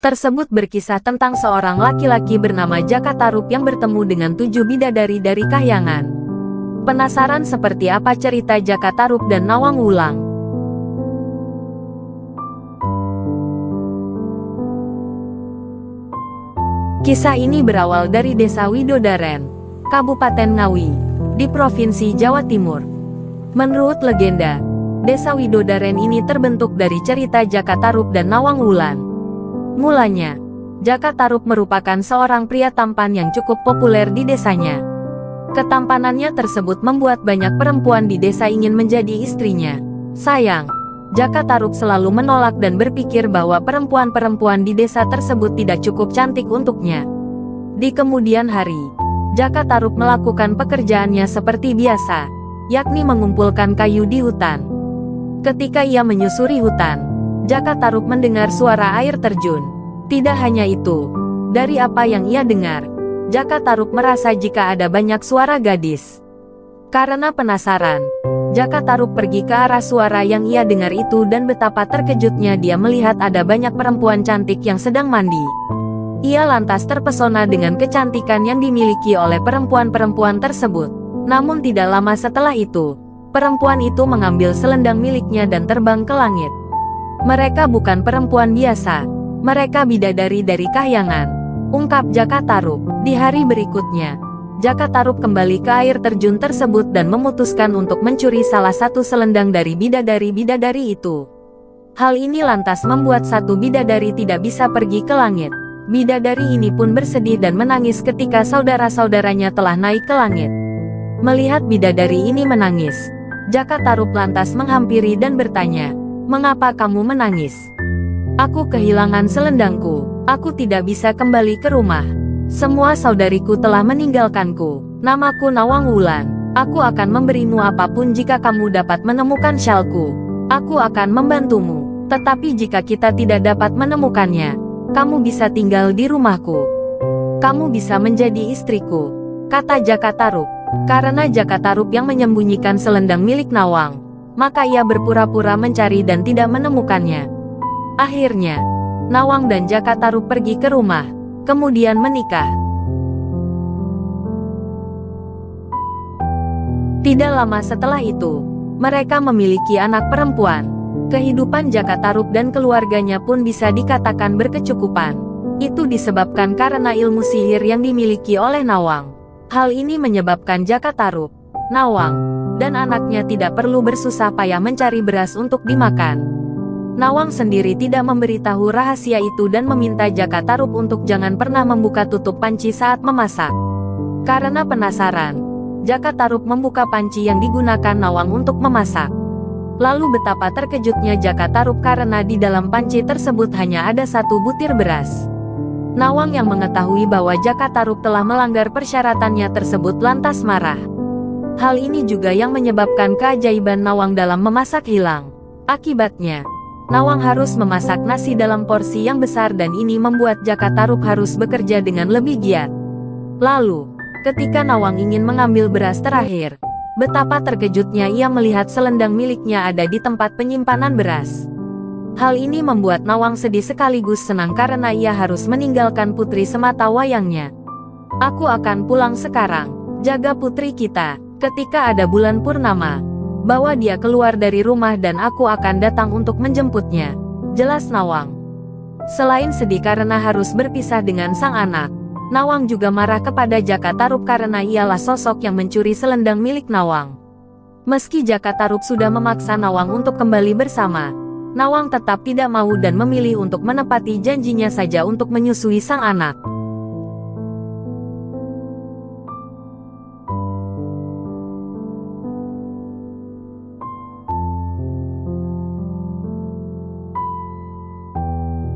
tersebut berkisah tentang seorang laki-laki bernama Jakatarup yang bertemu dengan 7 bidadari dari kahyangan. Penasaran seperti apa cerita Jakatarup dan Nawang Wulang? Kisah ini berawal dari Desa Widodaren, Kabupaten Ngawi, di Provinsi Jawa Timur. Menurut legenda, Desa Widodaren ini terbentuk dari cerita Jakatarup dan Nawang Wulan. Mulanya, Jakatarup merupakan seorang pria tampan yang cukup populer di desanya. Ketampanannya tersebut membuat banyak perempuan di desa ingin menjadi istrinya. Sayang, Jakatarup selalu menolak dan berpikir bahwa perempuan-perempuan di desa tersebut tidak cukup cantik untuknya. Di kemudian hari, Jakatarup melakukan pekerjaannya seperti biasa, yakni mengumpulkan kayu di hutan. Ketika ia menyusuri hutan, Jakatarup mendengar suara air terjun. Tidak hanya itu, dari apa yang ia dengar, Jakatarup merasa jika ada banyak suara gadis. Karena penasaran, Jakatarup pergi ke arah suara yang ia dengar itu dan betapa terkejutnya dia melihat ada banyak perempuan cantik yang sedang mandi. Ia lantas terpesona dengan kecantikan yang dimiliki oleh perempuan-perempuan tersebut. Namun tidak lama setelah itu, perempuan itu mengambil selendang miliknya dan terbang ke langit. Mereka bukan perempuan biasa, mereka bidadari dari kahyangan, ungkap Jakatarup. Di hari berikutnya, Jakatarup kembali ke air terjun tersebut dan memutuskan untuk mencuri salah satu selendang dari bidadari-bidadari itu. Hal ini lantas membuat satu bidadari tidak bisa pergi ke langit. Bidadari ini pun bersedih dan menangis ketika saudara-saudaranya telah naik ke langit. Melihat bidadari ini menangis, Jakatarup lantas menghampiri dan bertanya, "Mengapa kamu menangis?" "Aku kehilangan selendangku, aku tidak bisa kembali ke rumah. Semua saudariku telah meninggalkanku. Namaku Nawang Wulan. Aku akan memberimu apapun jika kamu dapat menemukan syalku. Aku akan membantumu. Tetapi jika kita tidak dapat menemukannya, kamu bisa tinggal di rumahku. Kamu bisa menjadi istriku," kata Jakatarup. Karena Jakatarup yang menyembunyikan selendang milik Nawang, maka ia berpura-pura mencari dan tidak menemukannya. Akhirnya, Nawang dan Jakatarup pergi ke rumah, kemudian menikah. Tidak lama setelah itu, mereka memiliki anak perempuan. Kehidupan Jakatarup dan keluarganya pun bisa dikatakan berkecukupan. Itu disebabkan karena ilmu sihir yang dimiliki oleh Nawang. Hal ini menyebabkan Jakatarup, Nawang, dan anaknya tidak perlu bersusah payah mencari beras untuk dimakan. Nawang sendiri tidak memberitahu rahasia itu dan meminta Jakatarup untuk jangan pernah membuka tutup panci saat memasak. Karena penasaran, Jakatarup membuka panci yang digunakan Nawang untuk memasak. Lalu betapa terkejutnya Jakatarup karena di dalam panci tersebut hanya ada 1 butir beras. Nawang yang mengetahui bahwa Jakatarup telah melanggar persyaratannya tersebut lantas marah. Hal ini juga yang menyebabkan keajaiban Nawang dalam memasak hilang. Akibatnya, Nawang harus memasak nasi dalam porsi yang besar dan ini membuat Jakatarup harus bekerja dengan lebih giat. Lalu, ketika Nawang ingin mengambil beras terakhir, betapa terkejutnya ia melihat selendang miliknya ada di tempat penyimpanan beras. Hal ini membuat Nawang sedih sekaligus senang karena ia harus meninggalkan putri semata wayangnya. "Aku akan pulang sekarang, jaga putri kita. Ketika ada bulan purnama, bawa dia keluar dari rumah dan aku akan datang untuk menjemputnya," jelas Nawang. Selain sedih karena harus berpisah dengan sang anak, Nawang juga marah kepada Jakatarup karena ialah sosok yang mencuri selendang milik Nawang. Meski Jakatarup sudah memaksa Nawang untuk kembali bersama, Nawang tetap tidak mau dan memilih untuk menepati janjinya saja untuk menyusui sang anak.